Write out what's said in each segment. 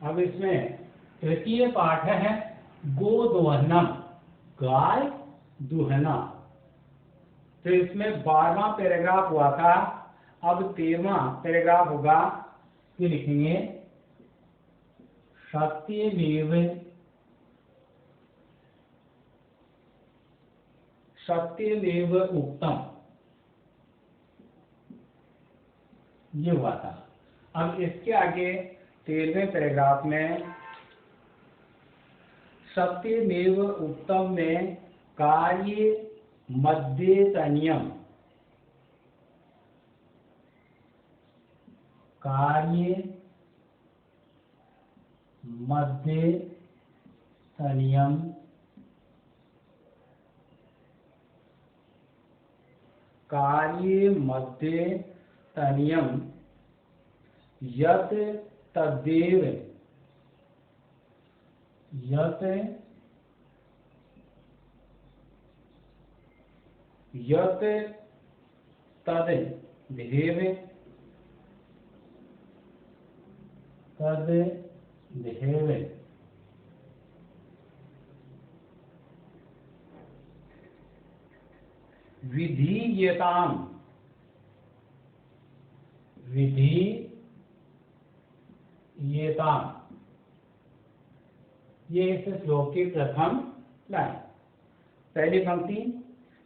अब इसमें तृतीय पाठ है गोदोहनम, गाय दुहना। तो इसमें 12वां पैराग्राफ हुआ था, अब 13वां पैराग्राफ होगा। ये लिखेंगे सत्यमेव सत्यमेव उक्तम, ये हुआ था। अब इसके आगे 13वें पैराग्राफ में सत्यमेव उक्तम में कार्य मध्यतनियम, कार्य मध्यतनियम, कार्य मध्यतनियम यत तद्देव, यत तद्देव, तद्देव विधीयताम, विधीयताम, ये इस श्लोक की प्रथम लाइन, पहली पंक्ति।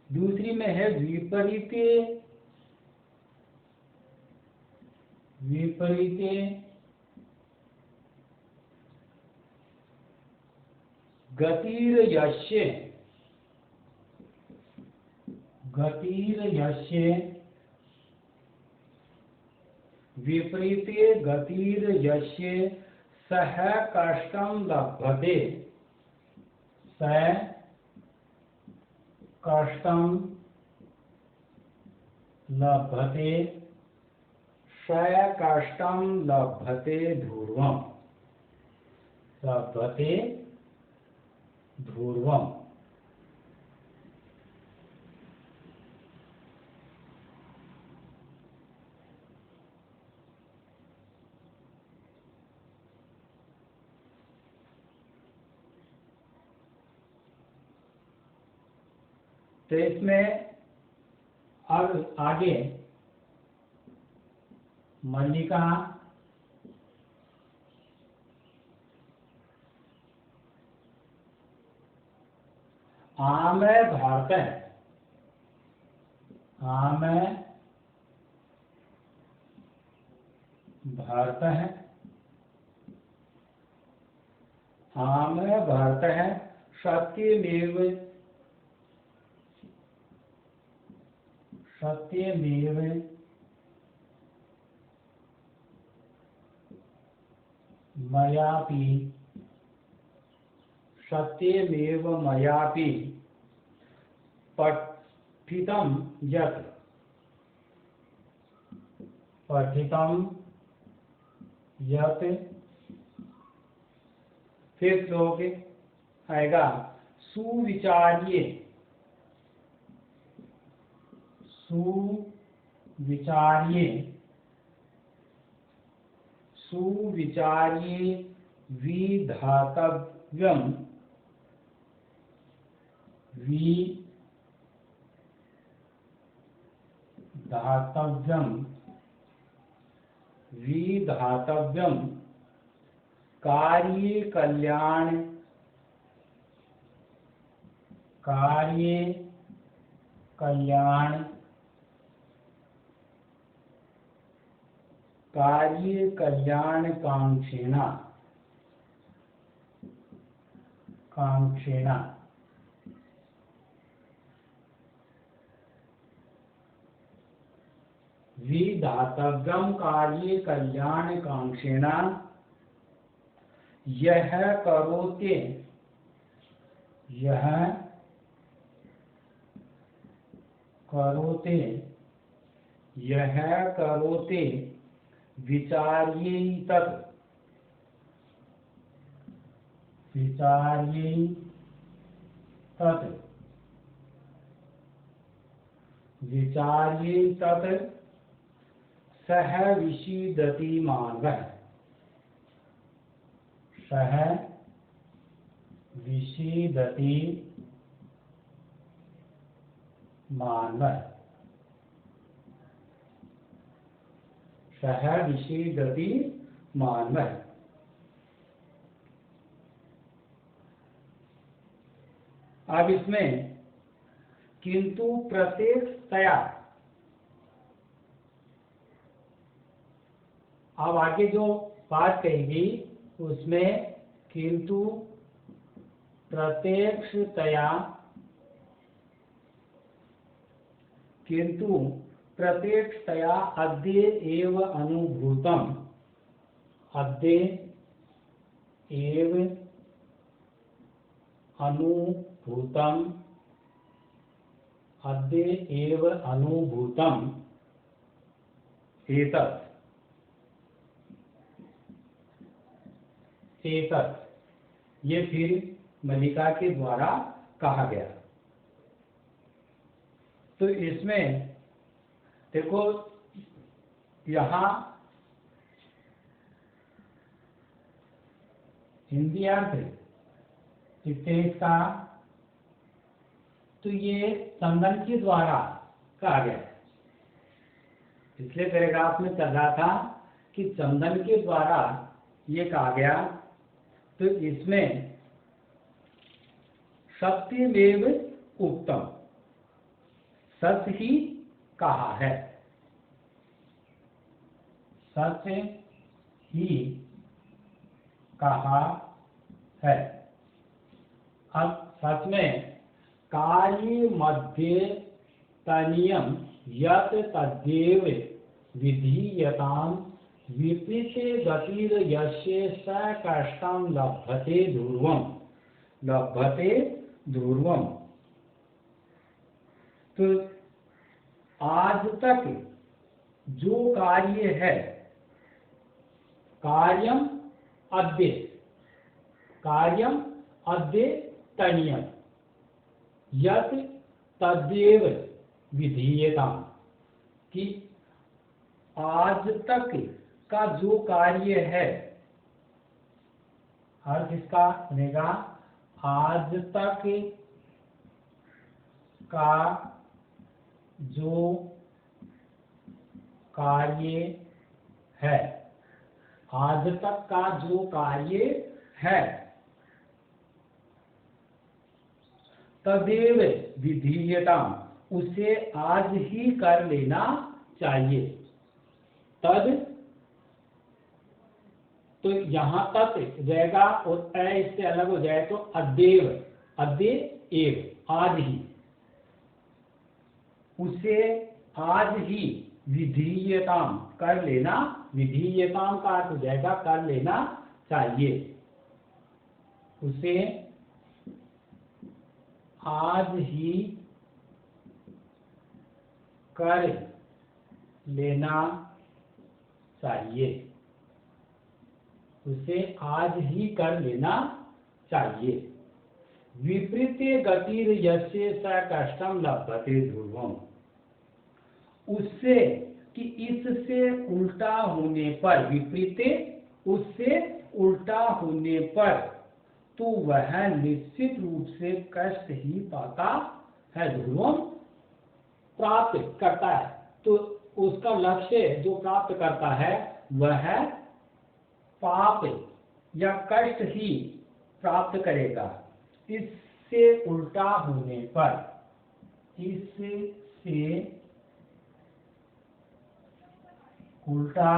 दूसरी में है विपरीते, विपरीते गतिर्यस्य, गतिर्यस्य, विपरीते गतिर्यस्य सह कष्टं लभते, सह कष्टं लभते, सह कष्टं लभते ध्रुवम्, लभते ध्रुवम्। तो इसमें अब आगे मल्लिका आम भारत, आम भारत है, आम भारत है, सत्यमेव, सत्यमेव मयापि, सत्यमेव मयापि पठितं यत्, पठितं यत्। फिर श्लोक आएगा सुविचार्ये, सुविचार्ये, सुविचार्ये विधातव्यम्, विधातव्यम्, विधातव्यम् कार्ये कल्याण, कार्ये कल्याण, कार्ये कल्याण कांक्षेणा, कांक्षेणा। विधातव्यम कार्ये कल्याण कांक्षेणा यह करोते, यह करोते, यह करोते विचार्ये तत्, विचार्ये तत्, विचार्ये तत् सह विषीदति मानवः, सः विषीदति मानवः। सः विषीदति मानवः। अब इसमें किंतु प्रत्यक्षतया, अब आगे जो बात कहेगी उसमें किंतु प्रत्यक्षतया, किंतु प्रत्यक्षतया अद्य एव अनुभूतम्, अद्य एव अनुभूतम्, अद्य एव अनुभूतम् एतत्, एतत्, ये फिर मल्लिका के द्वारा कहा गया। तो इसमें देखो यहाँ हिंदी अर्थ कितने का, तो ये चंदन के द्वारा कहा गया। पिछले पैराग्राफ में चल रहा था कि चंदन के द्वारा ये कहा गया, तो इसमें सत्यमेव उक्तम, सत्य ही कहा है, सत्य ही कहा है। अब सच में कार्य मध्य तनियम यत तद्देव विधीयताम विपरीते गतिर यस्य स कष्टम लभते ध्रुवम, लभते ध्रुवम। तो आज तक जो कार्य है, कार्यम अद्य, कार्यम अद्य तनियम यत तद्देव विधीयताम, कि आज तक का जो कार्य है, अर्थ इसका बनेगा आज तक का जो कार्य है, आज तक का जो कार्य है, तदेव विधीयताम, उसे आज ही कर लेना चाहिए। तद, तो यहां तक रहेगा और ए इससे अलग हो जाए तो अद्येव, अद्य एव, आज ही, उसे आज ही विधीयताम कर लेना, विधीयताम का अर्थ हो जाएगा कर लेना चाहिए, उसे आज ही कर लेना चाहिए, उसे आज ही कर लेना चाहिए। विपरीत गतिर यस्य स कष्टम लभते ध्रुवम, उससे कि इससे उल्टा होने पर, विपरीत उससे उल्टा होने पर, तो वह निश्चित रूप से कष्ट ही पाता है, ध्रुवम प्राप्त करता है। तो उसका लक्ष्य जो प्राप्त करता है वह पाप या कष्ट ही प्राप्त करेगा। इससे उल्टा होने पर, इससे उल्टा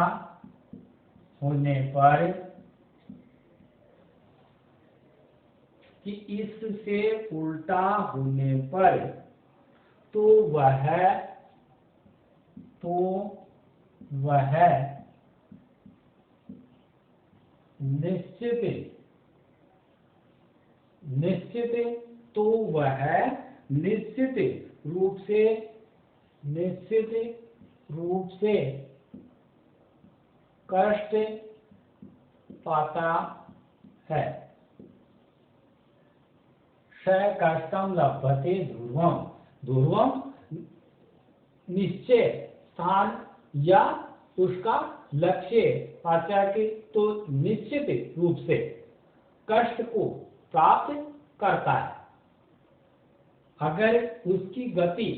होने पर, कि इससे उल्टा होने पर, तो वह निश्चित, तो वह निश्चित रूप से कष्ट पाता है। स कष्टम लभते ध्रुवम, ध्रुवम निश्चय स्थान या उसका लक्ष्य पाचा के, तो निश्चित रूप से कष्ट को प्राप्त करता है। अगर उसकी गति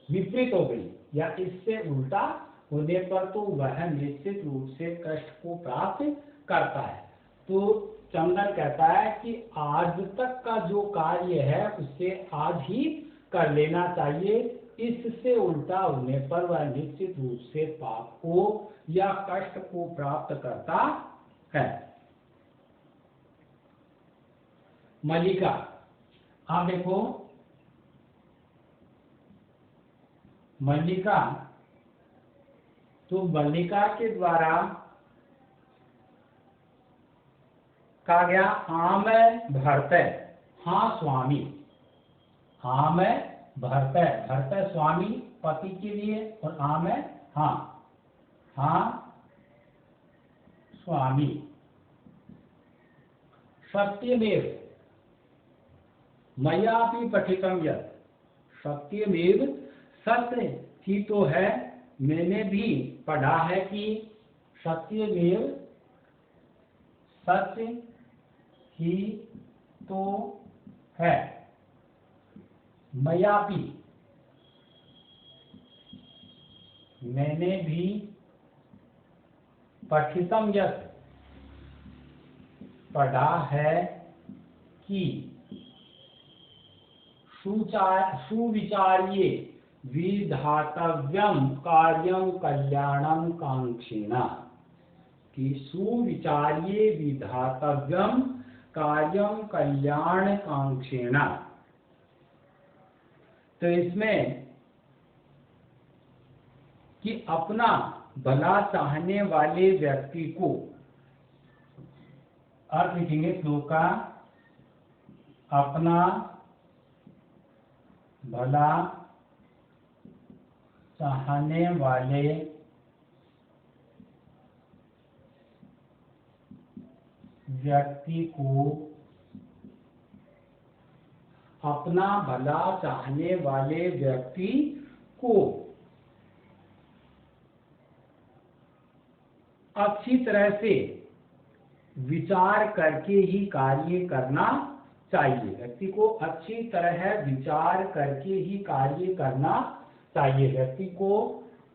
विपरीत हो गई या इससे उल्टा होने पर तो वह निश्चित रूप से कष्ट को प्राप्त करता है। तो चंदन कहता है कि आज तक का जो कार्य है उसे आज ही कर लेना चाहिए, इससे उल्टा होने पर वह निश्चित रूप से पाप को या कष्ट को प्राप्त करता है। मल्लिका, आप देखो, मल्लिका, तो मल्लिका के द्वारा कहा गया आम भरतय, हाँ स्वामी, आम भरतय, भरतय स्वामी पति के लिए, और आम है हाँ, हाँ स्वामी। सत्यमेव मया भी पठितम यत्, सत्यमेव सत्य ही तो है, मैंने भी पढ़ा है कि सत्यमेव सत्य ही तो है, मया भी मैंने भी पठितम यत् पढ़ा है कि सुविचार्ये विधातव्यम कार्यं कल्याणं कांक्षिणा, कि सुविचार्ये विधातव्यम कार्यं कल्याण कांक्षिणा। तो इसमें कि अपना भला चाहने वाले व्यक्ति को, अर्थ लिखेंगे श्लोक का, अपना भला चाहने वाले व्यक्ति को, अपना भला चाहने वाले व्यक्ति को अच्छी तरह से विचार करके ही कार्य करना चाहिए। व्यक्ति को अच्छी तरह विचार करके ही कार्य करना चाहिए। व्यक्ति को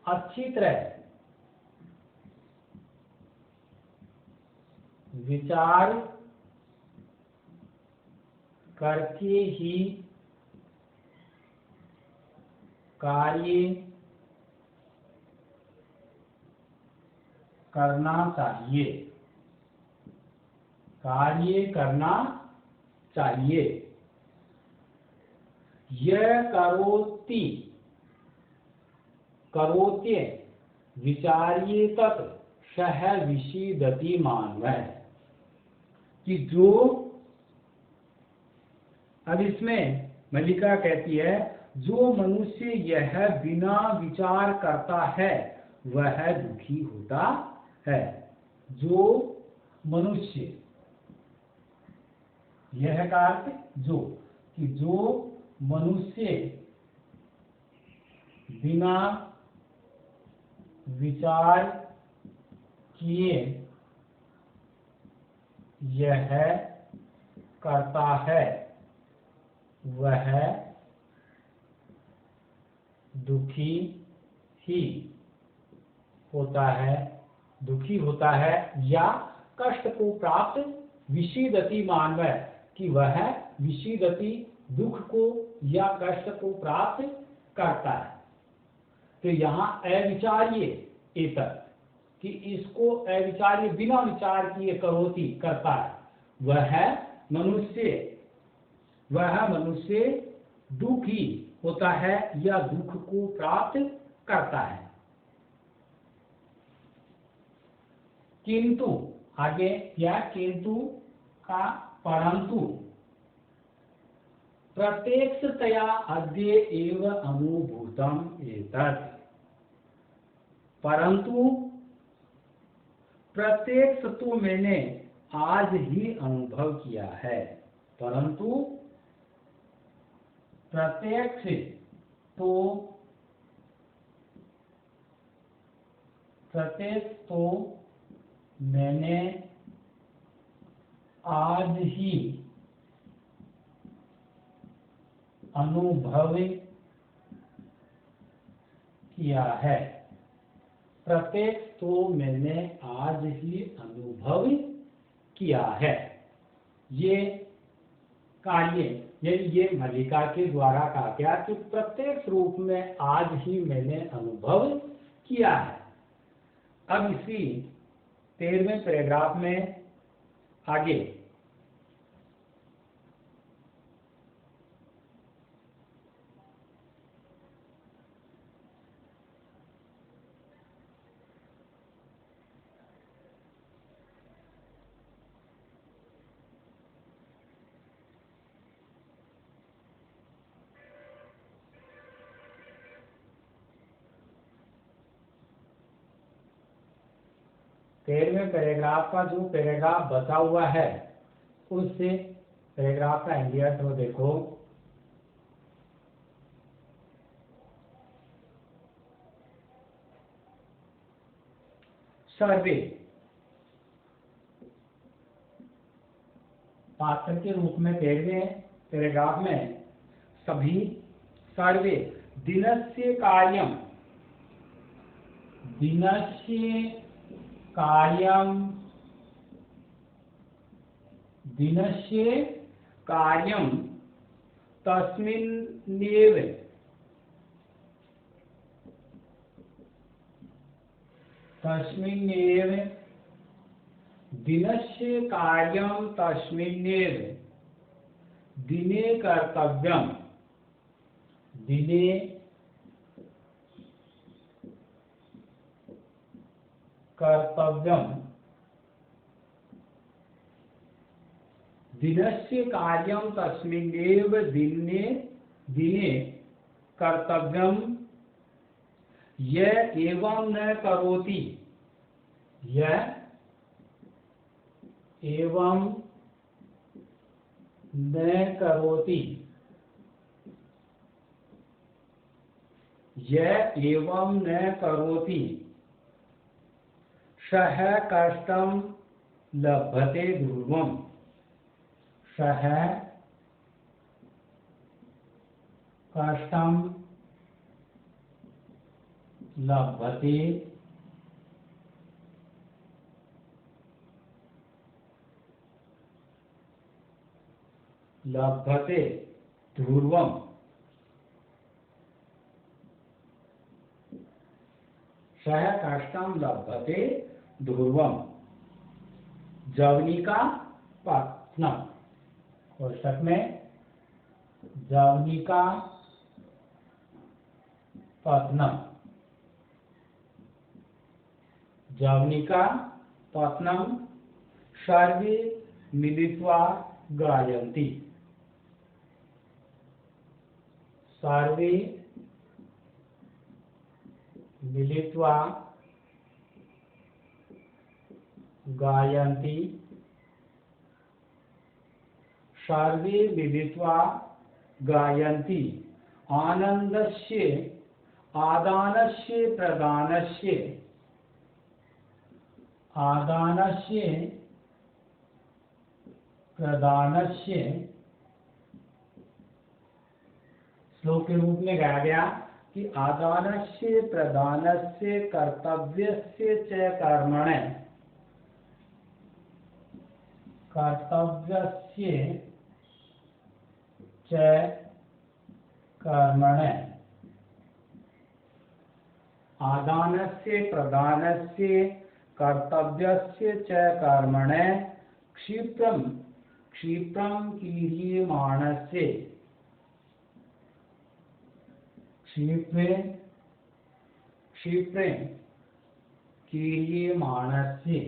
अच्छी तरह विचार करके ही कार्य करना चाहिए, कार्य करना चाहिए। यह करोति करोत्य विचार्ये तत् सह विषीदति मानवः, कि जो, अब इसमें मल्लिका कहती है जो मनुष्य यह बिना विचार करता है वह दुखी होता है। जो मनुष्य, यह का अर्थ जो, कि जो मनुष्य बिना विचार किए यह करता है वह दुखी ही होता है, दुखी होता है या कष्ट को प्राप्त, विषीदति मानवः, कि वह विषीदति दुख को या कष्ट को प्राप्त करता है। तो यहाँ अविचार्य एतत्, कि इसको अविचार्य बिना विचार किए करोति करता है, वह मनुष्य दुखी होता है या दुख को प्राप्त करता है। किंतु आगे या किंतु का परंतु प्रत्यक्षतया अद्य एव अनुभूतम एतत्, परंतु प्रत्यक्ष तो मैंने आज ही अनुभव किया है, परंतु प्रत्यक्ष तो मैंने आज ही अनुभव किया है। प्रत्येक तो मैंने आज ही अनुभव किया है। ये कार्य ये मल्लिका के द्वारा कहा गया कि प्रत्येक रूप में आज ही मैंने अनुभव किया है। अब इसी 13वें पैराग्राफ में आगे तेरहवें पैराग्राफ का जो पैराग्राफ बचा हुआ है उससे पैराग्राफ का इंडिया तो देखो। सर्वे पात्र के रूप में 13वें पैराग्राफ में सभी सर्वे दिनस्य कार्यम तस्मिन्नेव दिनस्य कार्यम तस्मिन्नेव दिने कर्तव्यम दिनस्य कार्यम तस्मिन्नेव दिने कर्तव्यम यह एवं न करोति यह एवं न करोति सह कष्टम लभते ध्रुवम सह कष्टम लभते ध्रुवम सह कष्टम लभते ध्रुवम जवनिका पत्नम कोष्टक में जवनिका पत्नम सर्वे मिलित्वा गायन्ति सर्वे मिलित्वा गायन्ति सर्वे मिलित्वा गायन्ति आनन्दस्य आदानस्य प्रदानस्य श्लोक के रूप में गाया गया कि आदानस्य प्रदानस्य कर्तव्यस्य च कर्मणे आदानस्य प्रदानस्य कर्तव्यस्य च कर्मणे क्षिप्रं क्रियमाणस्य क्षिप्रे क्रियमाणस्य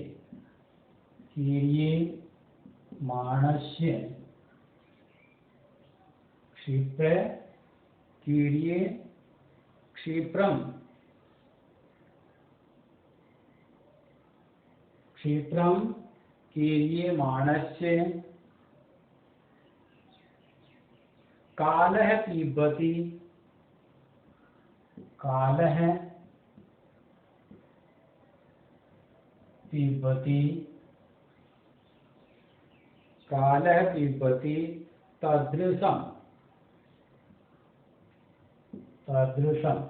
क्षिप्रं क्रियमाणस्य कालः पिबति कालः पिबति तदृशम, तदृशम,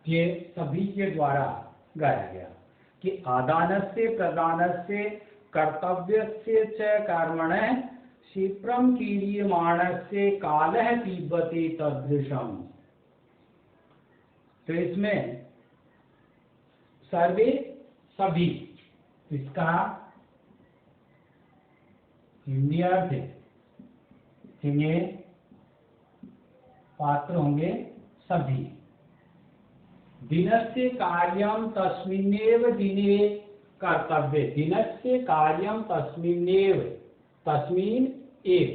ये सभी के द्वारा गाया गया कि आदानस्य प्रदानस्य कर्तव्यस्य च कर्मणः क्षिप्रं क्रियमाणस्य कालः पिबति तदृशम। तो इसमें सर्वे सभी, इसका हिंदी अर्थ है, पात्र होंगे सभी। दिनस्य कार्यं तस्मिन्नेव दिने कर्तव्ये, दिनस्य कार्यं तस्मिन्नेव, तस्मिन् एव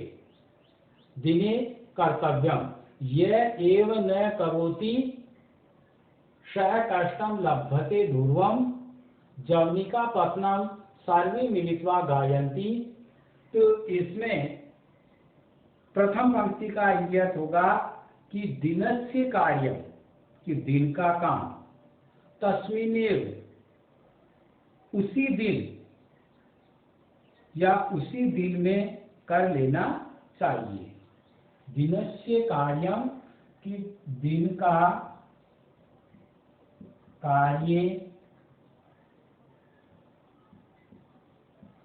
दिने कर्तव्यम, यः एव न करोति सः कष्टं लभते ध्रुवम, जवनिका पत्नम सर्वे मिलित्वा गायन्ति। तो इसमें प्रथम पंक्ति का अर्थ होगा कि दिनस्य कार्य, कि दिन का काम, तस्मिन्नेव उसी दिन या उसी दिन में कर लेना चाहिए। दिनस्य कार्यम, कि दिन का कार्य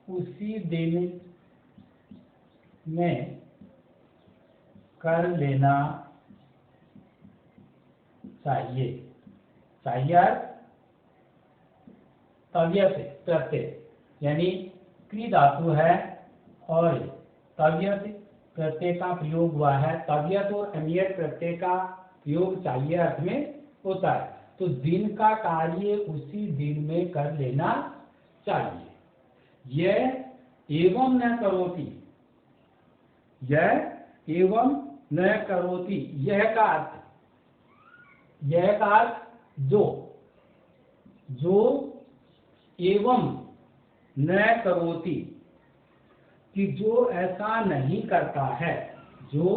उसी दिन में कर लेना चाहिए। चाहिए तव्यत प्रत्यय, यानी क्री धातु है और तव्यत प्रत्यय का प्रयोग हुआ है। तव्यत और अनियत प्रत्यय का प्रयोग चाहिए अर्थ में होता है। तो दिन का कार्य उसी दिन में कर लेना चाहिए। यह एवं न करोति, यह एवं न करोति, यह का अर्थ, यह का अर्थ जो, जो एवं न करोति, कि जो ऐसा नहीं करता है, जो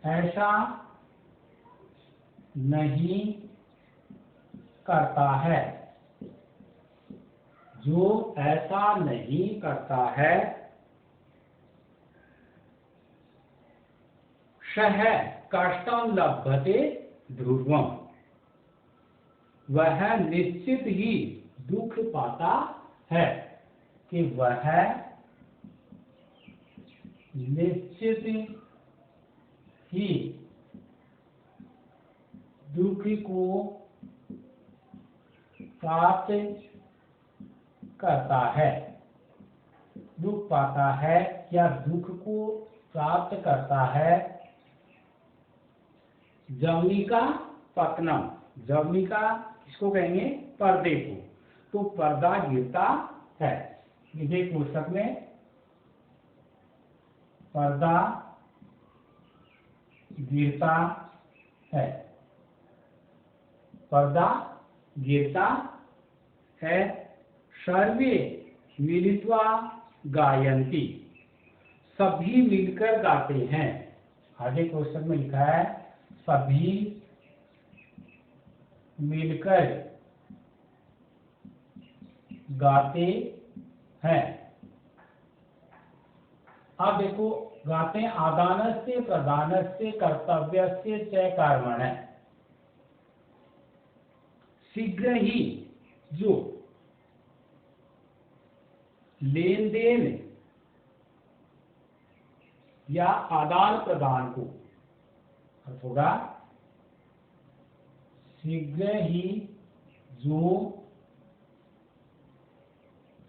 ऐसा नहीं करता है, जो ऐसा नहीं करता है, सः कष्टं लभते ध्रुवम, वह निश्चित ही दुख पाता है, कि वह निश्चित ही दुख को प्राप्त करता है, दुख पाता है या दुख को प्राप्त करता है। जवनिका पतनम, जवनिका इसको कहेंगे पर्दे को, तो पर्दा गिरता है। विधेय पुस्तक में पर्दा गिरता है, पर्दा गिरता है। सर्वे मिलित्वा गायन्ति, सभी मिलकर गाते हैं। आगे क्वेश्चन में लिखा है सभी मिलकर गाते हैं। अब देखो, गाते हैं आदानस्य प्रदानस्य कर्तव्यस्य च कर्मणः, शीघ्र ही जो लेन देन या आदान प्रदान को, अर्थ होगा शीघ्र ही जो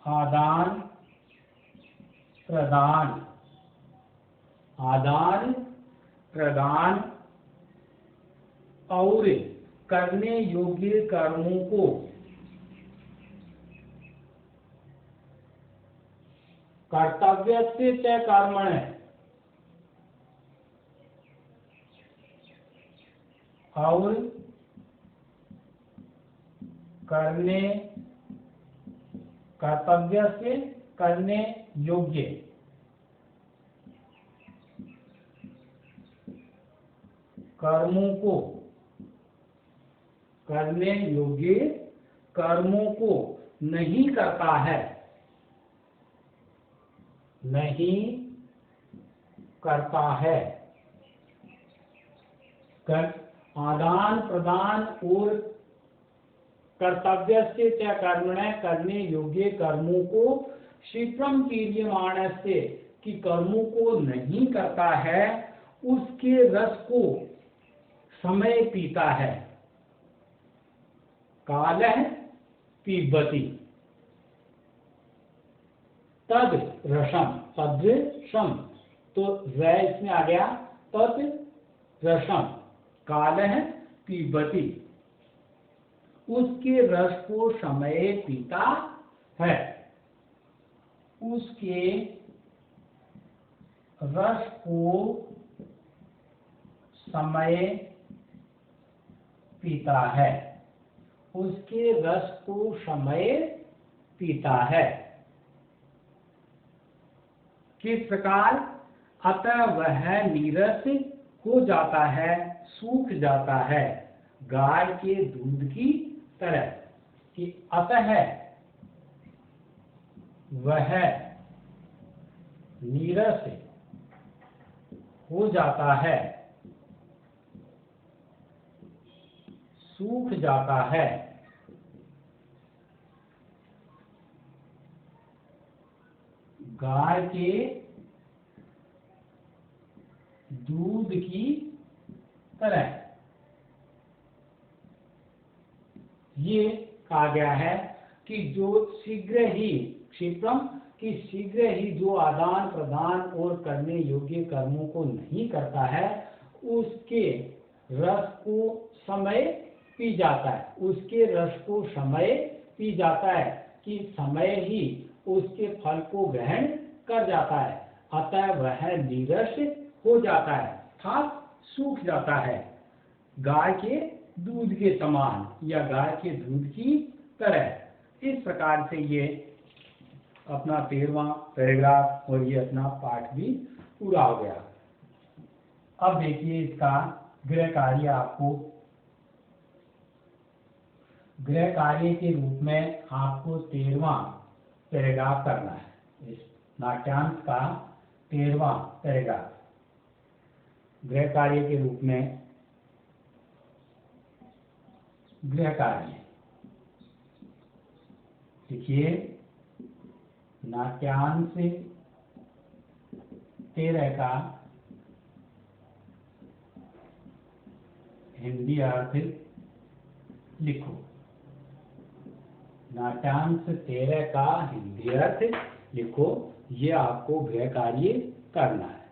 आदान प्रदान, आदान प्रदान और करने योग्य कर्मों को कर्तव्यस्य च कर्मणः, और करने, कर्तव्य से करने योग्य कर्मों को, करने योग्य कर्मों को नहीं करता है, नहीं करता है, आदान प्रदान और कर्तव्य से च कर्मणः करने योग्य कर्मों को क्षिप्रम क्रियमाणस्य कि कर्मों को नहीं करता है, उसके रस को समय पीता है। कालः पिबति तद रसम, तदृशम, तो रै इसमें आ गया, तद रसम कालः पिबति, उसके रस को समय पीता है, उसके रस को समय पीता है, उसके रस को समय पीता है। किस प्रकार? अतः वह नीरस हो जाता है, सूख जाता है, गाय के दूध की तरह। कि अतः वह नीरस हो जाता है, सूख जाता है, गाय के दूध की तरह। ये कहा गया है कि जो शीघ्र ही, क्षिप्रम कि शीघ्र ही जो आदान प्रदान और करने योग्य कर्मों को नहीं करता है, उसके रस को समय पी जाता है, उसके रस को समय पी जाता है, कि समय ही उसके फल को ग्रहण कर जाता है। अतः वह नीरस हो जाता है, अर्थात सूख जाता है, गाय के दूध के समान या गाय के दूध की तरह। इस प्रकार से ये अपना 13वां पैराग्राफ और ये अपना पाठ भी पूरा हो गया। अब देखिए इसका गृह कार्य, आपको गृह कार्य के रूप में आपको 13वां पैराग्राफ करना है। इस नाट्यांश का 13वां पैराग्राफ गृह कार्य के रूप में, गृह कार्य देखिए, नाट्यांश 13 का हिंदी अर्थ लिखो। नाट्यांश 13 का हिंदी अर्थ लिखो, ये आपको गृह कार्य करना है।